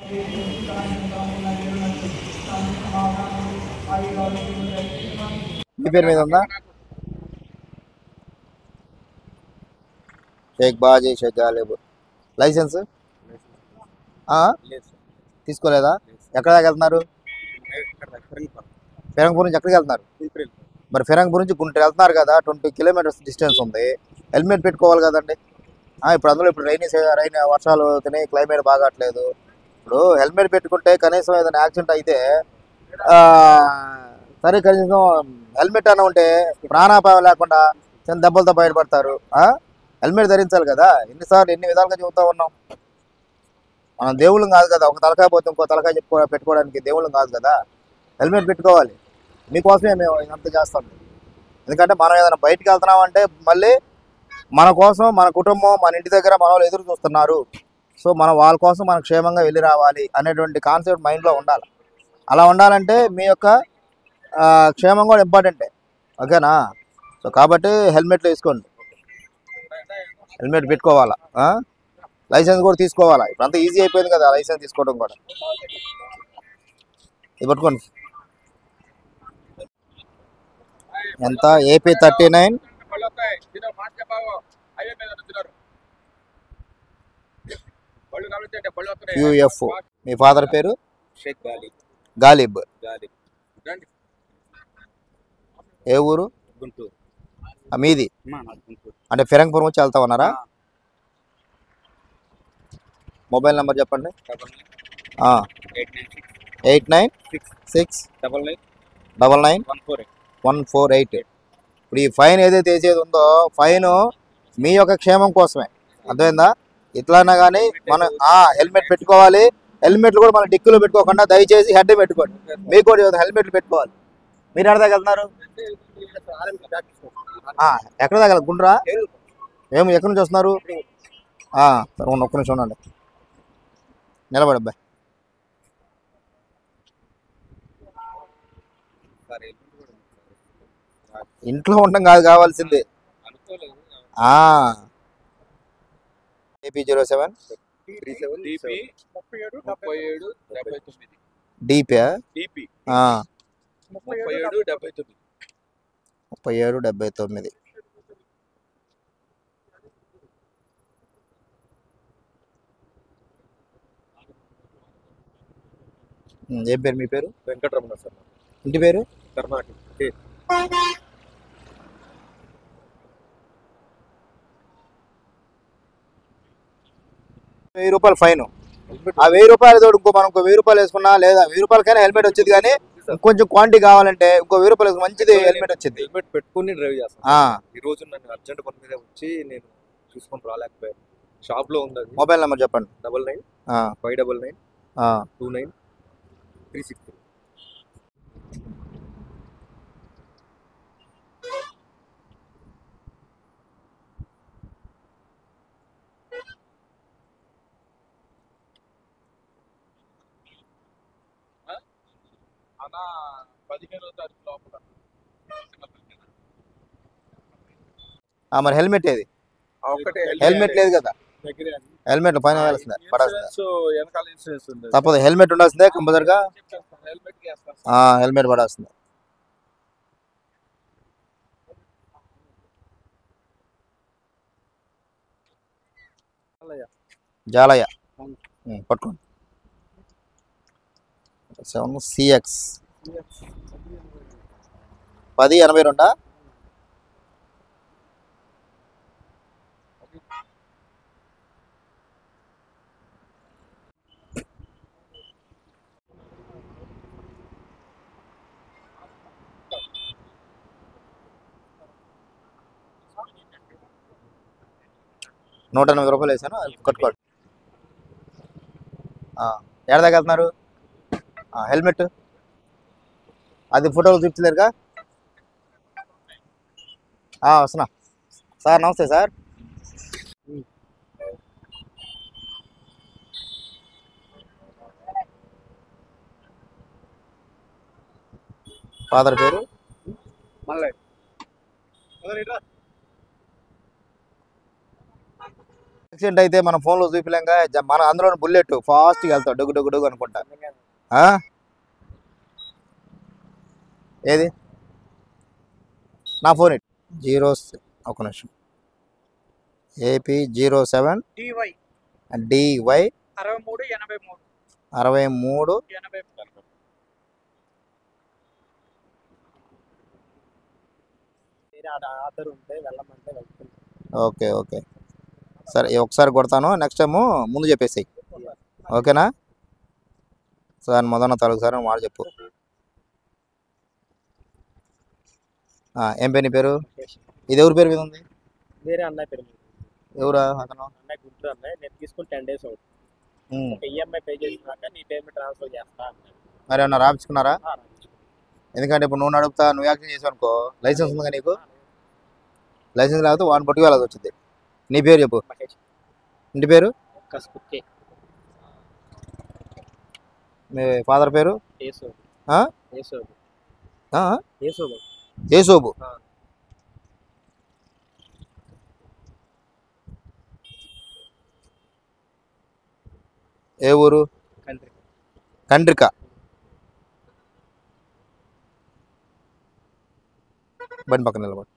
మీ పేరు మీద ఉందా? షేక్ బాజీ షేక్ గాలిబ్. లైసెన్స్ తీసుకోలేదా? ఎక్కడ దాకా వెళ్తున్నారు? ఫిరంగపూర్ నుంచి ఎక్కడికి వెళ్తున్నారు? మరి ఫిరంగపూర్ నుంచి గుంటూరు వెళ్తున్నారు కదా, 20 కిలోమీటర్స్ డిస్టెన్స్ ఉంది. హెల్మెట్ పెట్టుకోవాలి కదండి. ఇప్పుడు అందులో ఇప్పుడు రైన్ వర్షాలు తినే క్లైమేట్ బాగట్లేదు. ఇప్పుడు హెల్మెట్ పెట్టుకుంటే కనీసం ఏదైనా యాక్సిడెంట్ అయితే సరే కనీసం హెల్మెట్ అన్న ఉంటే ప్రాణాపాయం లేకుండా చిన్న దెబ్బలతో బయటపడతారు. హెల్మెట్ ధరించాలి కదా. ఎన్నిసార్లు ఎన్ని విధాలుగా చెబుతూ ఉన్నాం. మనం దేవుళ్ళం కాదు కదా, ఒక తలకాయ పోతే ఇంకో తలకాయ పెట్టుకోవడానికి దేవుళ్ళం కాదు కదా. హెల్మెట్ పెట్టుకోవాలి. మీకోసమే మేము ఇదంతా చేస్తాం. ఎందుకంటే మనం ఏదైనా బయటికి వెళ్తున్నామంటే మళ్ళీ మన కోసం, మన కుటుంబం, మన ఇంటి దగ్గర మన వాళ్ళు ఎదురు చూస్తున్నారు. సో మనం వాళ్ళ కోసం మనం క్షేమంగా వెళ్ళి రావాలి అనేటువంటి కాన్సెప్ట్ మైండ్లో ఉండాలి. అలా ఉండాలంటే మీ యొక్క క్షేమం కూడా ఇంపార్టెంటే. ఓకేనా? సో కాబట్టి హెల్మెట్లు వేసుకోండి, హెల్మెట్ పెట్టుకోవాలా, లైసెన్స్ కూడా తీసుకోవాలా. ఇప్పుడు అంతా ఈజీ అయిపోయింది కదా లైసెన్స్ తీసుకోవడం కూడా. ఇది పట్టుకోండి. ఎంత? AP 39 QF. మీ ఫాదర్ పేరు? షేక్ గాలిబ్. ఏ ఊరు? గుంటూరు. మీది అంటే ఫిరంగపూర్ నుంచి వెళ్తా ఉన్నారా? మొబైల్ నెంబర్ చెప్పండి. 8966999148. ఇప్పుడు ఈ ఫైన్ ఏదైతే వేసేది ఉందో ఫైన్ మీ యొక్క క్షేమం కోసమే. అర్థమైందా? ఇట్లానా కానీ మనం హెల్మెట్ పెట్టుకోవాలి. హెల్మెట్లు కూడా మనం డిక్కీలో పెట్టుకోకుండా దయచేసి హెడ్ పెట్టుకోండి. మీకు కూడా హెల్మెట్లు పెట్టుకోవాలి. మీరు ఎక్కడ దాకా వెళ్తున్నారు? ఎక్కడ దాకా? గుండ్రా? ఏమి ఎక్కడి నుంచి వస్తున్నారు? సరే ఒక్క నిమిషం ఉండండి, నిలబడబ్బాయి. ఇంట్లో ఉండడం కాదు కావాల్సింది. AP 07 DP 3779. ఏం పేరు మీ పేరు? వెంకటరమణ సార్. ఇంటి పేరు? కర్ణాటక. 1000 రూపాయలు ఫైన్. ఆ 1000 రూపాయలు తోడు ఇంకో మనం 1000 రూపాయలు వేసుకున్నా, లేదా 1000 రూపాయలకైనా హెల్మెట్ వచ్చింది. కానీ ఇంకొంచెం క్వాంటిటీ కావాలంటే ఇంకో 1000 రూపాయలు మంచిది హెల్మెట్ వచ్చింది. హెల్మెట్ పెట్టుకుని డ్రైవ్ చేస్తాను. ఈ రోజు నన్ను అర్జెంట్ పని మీద వచ్చి నేను చూసుకొని రాలేకపోయాను. షాప్ లో ఉంది. మొబైల్ నెంబర్ చెప్పండి. 99 599 29 363. అన్నా 15వ తారీఖు లోపల. మరి హెల్మెట్ ఏది? హెల్మెట్ లేదు కదా. హెల్మెట్ పైన వేయాల్సిందే, తప్పదు. హెల్మెట్ ఉండాల్సిందే కంపల్సరిగా. హెల్మెట్ పడాల్సిందే. జాలయ్య పట్టుకోండి. 7CX 1082. ₹180 వేసాను, కట్టుకోండి. ఎక్కడ దాకా వెళ్తున్నారు? హెల్మెట్ అది ఫోటోలు చూపించలేరుగా? వస్తున్నా సార్. నమస్తే సార్. ఫాదర్ పేరు? యాక్సిడెంట్ అయితే మన ఫోన్లో చూపిలేంగా మన అందులో బుల్లెట్ ఫాస్ట్గా వెళ్తావు డొగ్గు డొగ్గు డొగ్గు అనుకుంటా. ఆ? ఏది నా ఫోన్ జీరో ఒక నిమిషం AP 07 DY 63 ఓకే ఓకే సరే ఒకసారి కొడతాను, నెక్స్ట్ టైము ముందు చెప్పేసి ఓకేనా సార్ మొదన్న తాలూకు సార్ మాట చెప్పు. ఏం పేరు నీ పేరు? ఇది ఎవరి పేరు మీద ఉంది? వేరే అన్నయ్య పేరు. ఎవరా అతను? అన్నయ్య గుంటూరు అన్నయ్య. నేను తీసుకుని 10 days అవుతుంది. ఈఎంఐ పే చేసినాక నీ పేరు మీద ట్రాన్స్ఫర్ చేస్తా అన్నాడు. మరి ఏమన్నా రాపించుకున్నారా? ఎందుకంటే ఇప్పుడు నువ్వు నడుపుతా నువ్వు యాక్సిడెంట్ చేసావు అనుకో, లైసెన్స్ ఉందిగా నీకు? లైసెన్స్ లేకపోతే వాడిని పట్టుకు వెళ్ళాల్సి వచ్చింది. నీ పేరు చెప్పు. ఇంటి పేరు? కస్కుకే. మీ ఫాదర్ పేరు? యేసోబు. యేసోబు. యేసోబు. యేసోబు. ఏ ఊరు? కండ్రిక. బండి పక్కన నిలబడు.